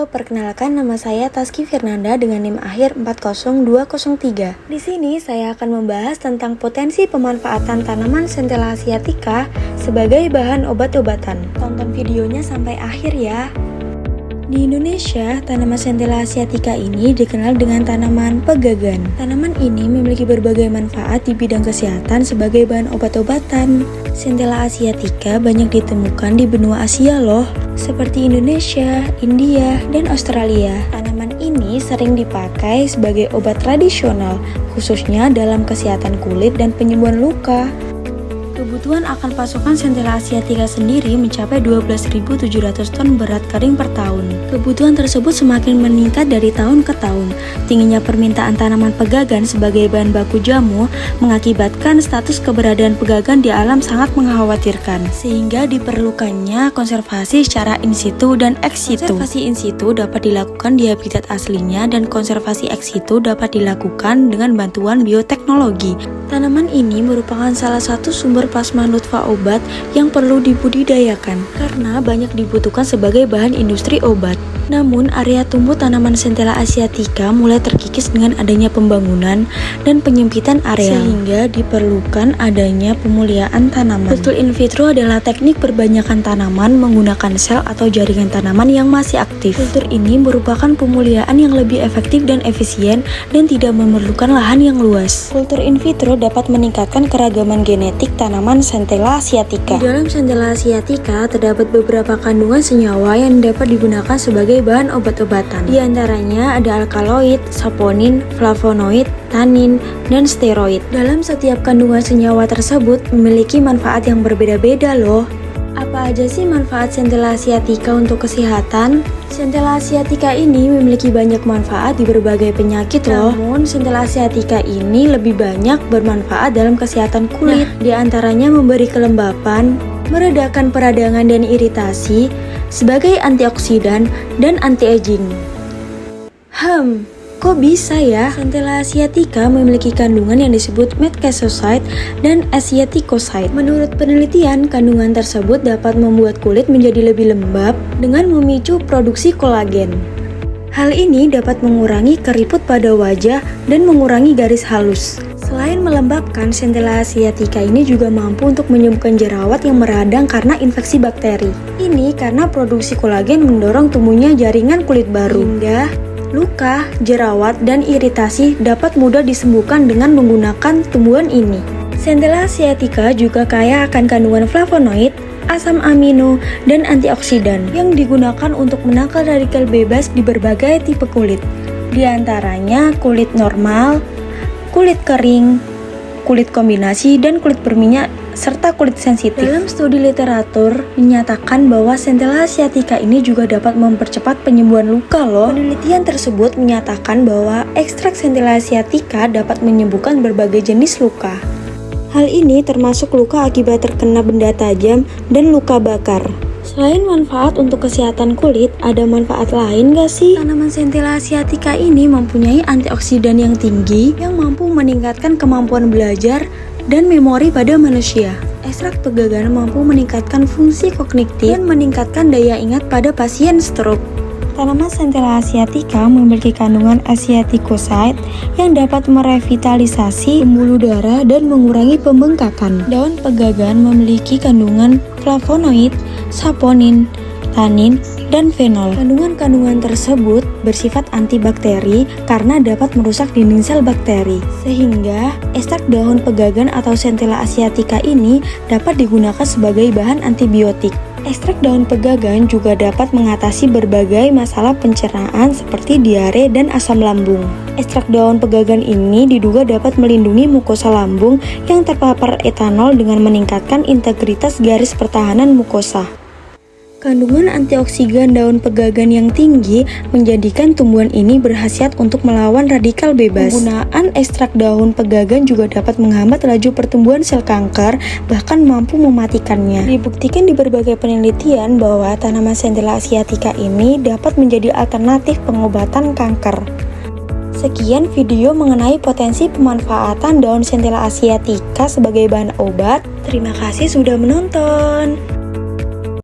perkenalkan nama saya Taski Fernanda dengan NIM akhir 40203. Di sini saya akan membahas tentang potensi pemanfaatan tanaman Centella asiatica sebagai bahan obat-obatan. Tonton videonya sampai akhir ya. Di Indonesia, tanaman Centella asiatica ini dikenal dengan tanaman pegagan. Tanaman ini memiliki berbagai manfaat di bidang kesehatan sebagai bahan obat-obatan. Centella asiatica banyak ditemukan di benua Asia loh, seperti Indonesia, India, dan Australia. Tanaman ini sering dipakai sebagai obat tradisional, khususnya dalam kesehatan kulit dan penyembuhan luka. Kebutuhan akan pasokan Centella asiatica sendiri mencapai 12.700 ton berat kering per tahun. Kebutuhan tersebut semakin meningkat dari tahun ke tahun. Tingginya permintaan tanaman pegagan sebagai bahan baku jamu mengakibatkan status keberadaan pegagan di alam sangat mengkhawatirkan, sehingga diperlukannya konservasi secara in situ dan ex situ. Konservasi in situ dapat dilakukan di habitat aslinya dan konservasi ex situ dapat dilakukan dengan bantuan bioteknologi. Tanaman ini merupakan salah satu sumber plasma nutfah obat yang perlu dibudidayakan karena banyak dibutuhkan sebagai bahan industri obat. Namun, area tumbuh tanaman Centella asiatica mulai terkikis dengan adanya pembangunan dan penyempitan area, sehingga diperlukan adanya pemuliaan tanaman. Kultur in vitro adalah teknik perbanyakan tanaman menggunakan sel atau jaringan tanaman yang masih aktif. Kultur ini merupakan pemuliaan yang lebih efektif dan efisien dan tidak memerlukan lahan yang luas. Kultur in vitro dapat meningkatkan keragaman genetik tanaman Centella asiatica. Di dalam Centella asiatica terdapat beberapa kandungan senyawa yang dapat digunakan sebagai bahan obat-obatan. Di antaranya ada alkaloid, saponin, flavonoid, tanin, dan steroid. Dalam setiap kandungan senyawa tersebut memiliki manfaat yang berbeda-beda loh. Apa aja sih manfaat Centella asiatica untuk kesehatan? Centella asiatica ini memiliki banyak manfaat di berbagai penyakit loh. Namun Centella asiatica ini lebih banyak bermanfaat dalam kesehatan kulit. Di antaranya memberi kelembapan, meredakan peradangan dan iritasi, sebagai antioksidan dan anti-aging. Kok bisa ya? Centella asiatica memiliki kandungan yang disebut metcassoside dan asiaticoside. Menurut penelitian, kandungan tersebut dapat membuat kulit menjadi lebih lembab dengan memicu produksi kolagen. Hal ini dapat mengurangi keriput pada wajah dan mengurangi garis halus. Selain melembabkan, Centella asiatica ini juga mampu untuk menyembuhkan jerawat yang meradang karena infeksi bakteri. Ini karena produksi kolagen mendorong tumbuhnya jaringan kulit baru. Hingga luka, jerawat, dan iritasi dapat mudah disembuhkan dengan menggunakan tumbuhan ini. Centella asiatica juga kaya akan kandungan flavonoid, asam amino, dan antioksidan yang digunakan untuk menangkal radikal bebas di berbagai tipe kulit. Di antaranya kulit normal, kulit kering, kulit kombinasi, dan kulit berminyak, serta kulit sensitif. Dalam studi literatur menyatakan bahwa Centella asiatica ini juga dapat mempercepat penyembuhan luka loh. Penelitian tersebut menyatakan bahwa ekstrak Centella asiatica dapat menyembuhkan berbagai jenis luka. Hal ini termasuk luka akibat terkena benda tajam dan luka bakar. Selain manfaat untuk kesehatan kulit, ada manfaat lain gak sih? Tanaman Centella asiatica ini mempunyai antioksidan yang tinggi yang mampu meningkatkan kemampuan belajar dan memori pada manusia. Ekstrak pegagan mampu meningkatkan fungsi kognitif dan meningkatkan daya ingat pada pasien stroke. Tanaman Centella asiatica memiliki kandungan asiaticoside yang dapat merevitalisasi pembuluh darah dan mengurangi pembengkakan. Daun pegagan memiliki kandungan flavonoid, saponin, tanin, dan fenol. Kandungan-kandungan tersebut bersifat antibakteri karena dapat merusak dinding sel bakteri. Sehingga ekstrak daun pegagan atau Centella asiatica ini dapat digunakan sebagai bahan antibiotik. Ekstrak daun pegagan juga dapat mengatasi berbagai masalah pencernaan seperti diare dan asam lambung. Ekstrak daun pegagan ini diduga dapat melindungi mukosa lambung yang terpapar etanol dengan meningkatkan integritas garis pertahanan mukosa. Kandungan antioksidan daun pegagan yang tinggi menjadikan tumbuhan ini berkhasiat untuk melawan radikal bebas. Penggunaan ekstrak daun pegagan juga dapat menghambat laju pertumbuhan sel kanker, bahkan mampu mematikannya. Dibuktikan di berbagai penelitian bahwa tanaman Centella asiatica ini dapat menjadi alternatif pengobatan kanker. Sekian video mengenai potensi pemanfaatan daun Centella asiatica sebagai bahan obat. Terima kasih sudah menonton.